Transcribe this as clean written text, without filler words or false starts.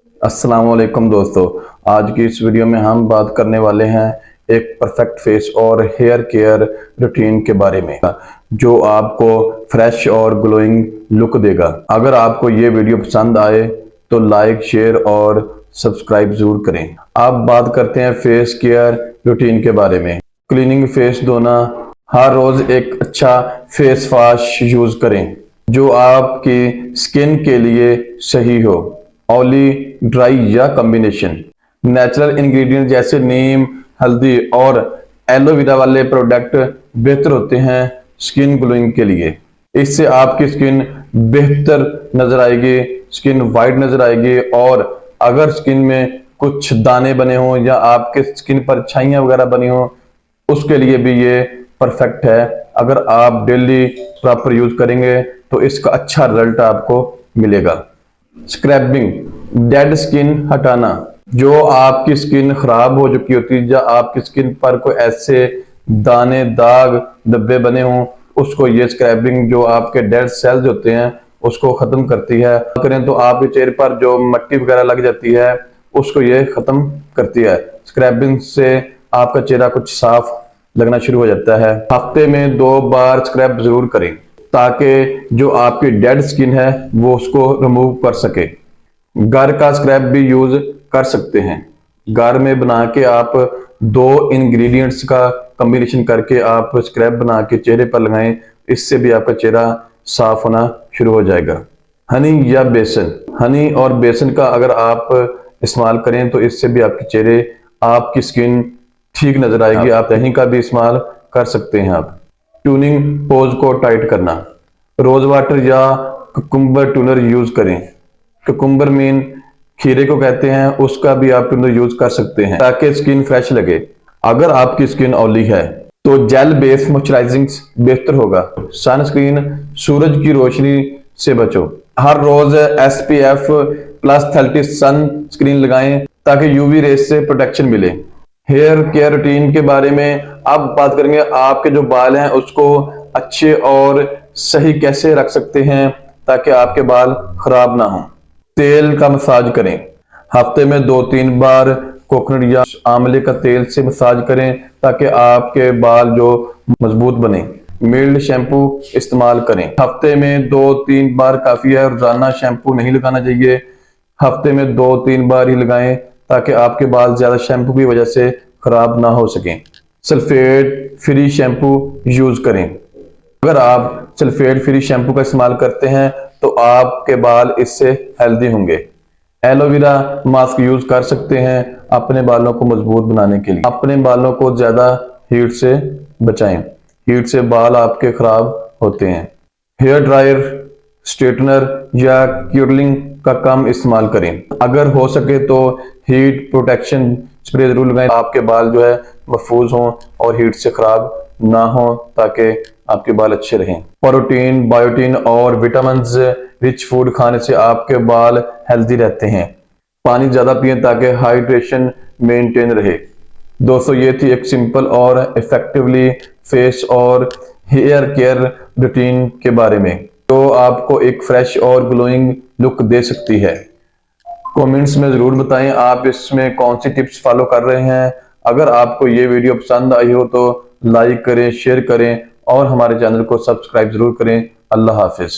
अस्सलाम वालेकुम दोस्तों। आज की इस वीडियो में हम बात करने वाले हैं एक परफेक्ट फेस और हेयर केयर रूटीन के बारे में जो आपको फ्रेश और ग्लोइंग लुक देगा। अगर आपको ये वीडियो पसंद आए तो लाइक, शेयर और सब्सक्राइब जरूर करें। अब बात करते हैं फेस केयर रूटीन के बारे में। क्लीनिंग फेस धोना, हर रोज एक अच्छा फेस वॉश यूज करें जो आपकी स्किन के लिए सही हो। ऑयली, ड्राई या कॉम्बिनेशन। नेचुरल इंग्रेडिएंट जैसे नीम, हल्दी और एलोवेरा वाले प्रोडक्ट बेहतर होते हैं स्किन ग्लोइंग के लिए। इससे आपकी स्किन बेहतर नजर आएगी, स्किन वाइट नजर आएगी। और अगर स्किन में कुछ दाने बने हों या आपके स्किन पर छाइयां वगैरह बनी हो, उसके लिए भी ये परफेक्ट है। अगर आप डेली प्रॉपर यूज करेंगे तो इसका अच्छा रिजल्ट आपको मिलेगा। स्क्रैबिंग, डेड स्किन हटाना। जो आपकी स्किन खराब हो चुकी होती है या आपकी स्किन पर कोई ऐसे दाने, दाग, धब्बे बने हों, उसको ये स्क्रैबिंग जो आपके डेड सेल्स होते हैं उसको खत्म करती है। करें तो आपके चेहरे पर जो मिट्टी वगैरह लग जाती है उसको ये खत्म करती है। स्क्रैबिंग से आपका चेहरा कुछ साफ लगना शुरू हो जाता है। हफ्ते में 2 बार स्क्रैब जरूर करें ताकि जो आपकी डेड स्किन है वो उसको रिमूव कर सके। घर का स्क्रैब भी यूज कर सकते हैं। घर में बना के आप 2 इंग्रेडिएंट्स का कॉम्बिनेशन करके आप स्क्रैब बना के चेहरे पर लगाएं, इससे भी आपका चेहरा साफ होना शुरू हो जाएगा। हनी या बेसन, हनी और बेसन का अगर आप इस्तेमाल करें तो इससे भी आपके चेहरे, आपकी स्किन ठीक नजर आएगी। आप दही का भी इस्तेमाल कर सकते हैं। आप ट्यूनिंग पोज को टाइट करना, रोज वाटर या कुकुम्बर टूनर यूज करें। कुकुम्बर मीन खीरे को कहते हैं, उसका भी आप टूनर यूज कर सकते हैं ताकि स्किन फ्रेश लगे। अगर आपकी स्किन ऑयली है तो जेल बेस्ड मॉइस्चराइजिंग बेहतर होगा। सनस्क्रीन, सूरज की रोशनी से बचो। हर रोज SPF+30 सन स्क्रीन लगाएं ताकि यूवी रेस से प्रोटेक्शन मिले। हेयर केयर रूटीन के बारे में अब बात करेंगे। आपके जो बाल हैं उसको अच्छे और सही कैसे रख सकते हैं ताकि आपके बाल खराब ना हो। तेल का मसाज करें। हफ्ते में 2-3 बार कोकोनट या आंवले का तेल से मसाज करें ताकि आपके बाल जो मजबूत बने। मिल्ड शैम्पू इस्तेमाल करें। हफ्ते में 2-3 बार काफी है, रोजाना शैम्पू नहीं लगाना चाहिए। हफ्ते में 2-3 बार ही लगाएं ताकि आपके बाल ज्यादा शैम्पू की वजह से खराब ना हो सकें। सल्फेट फ्री शैम्पू यूज करें। अगर आप सल्फेट फ्री शैम्पू का इस्तेमाल करते हैं तो आपके बाल इससे हेल्दी होंगे। एलोवेरा मास्क यूज कर सकते हैं अपने बालों को मजबूत बनाने के लिए। अपने बालों को ज्यादा हीट से बचाएं, हीट से बाल आपके खराब होते हैं। हेयर ड्रायर, स्ट्रेटनर या क्यूरलिंग का कम इस्तेमाल करें। अगर हो सके तो हीट प्रोटेक्शन स्प्रे जरूर लगाएं, आपके बाल जो है महफूज हों और हीट से खराब ना हो ताकि आपके बाल अच्छे रहें। प्रोटीन, बायोटीन और विटामिन रिच फूड खाने से आपके बाल हेल्दी रहते हैं। पानी ज्यादा पिएं ताकि हाइड्रेशन मेंटेन रहे। दोस्तों, ये थी एक सिंपल और इफेक्टिवली फेस और हेयर केयर रूटीन के बारे में तो आपको एक फ्रेश और ग्लोइंग लुक दे सकती है। कमेंट्स में जरूर बताएं आप इसमें कौन सी टिप्स फॉलो कर रहे हैं। अगर आपको ये वीडियो पसंद आई हो तो लाइक करें, शेयर करें और हमारे चैनल को सब्सक्राइब जरूर करें। अल्लाह हाफिज।